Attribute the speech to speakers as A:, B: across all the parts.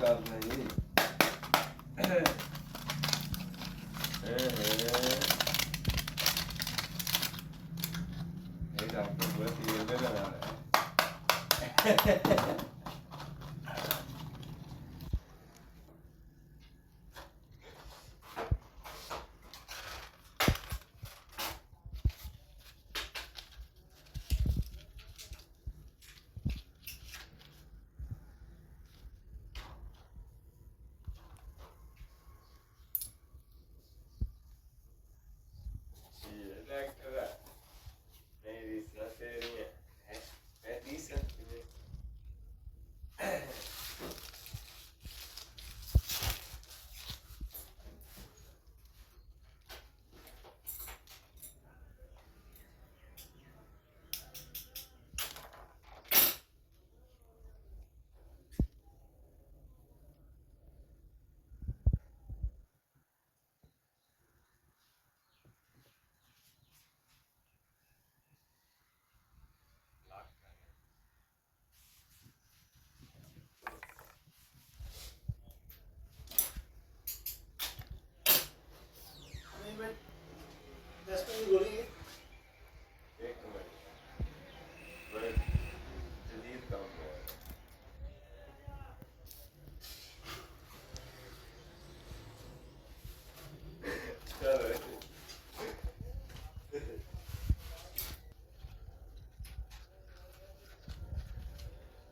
A: ਕਰਨਾ ਜੀ। ਇਹ ਡਾਕਟਰ ਬਹੁਤ ਹੀ ਇਹਦੇ ਨਾਲ ਹੈ।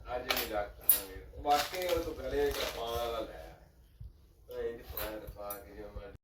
A: ਅੱਜ ਨਹੀਂ ਡਾਕਟਰ ਵਾਕਈ ਉਹ ਤੋਂ ਗਲੇ ਚ ਪਾਉਣ ਵਾਲਾ ਲੈ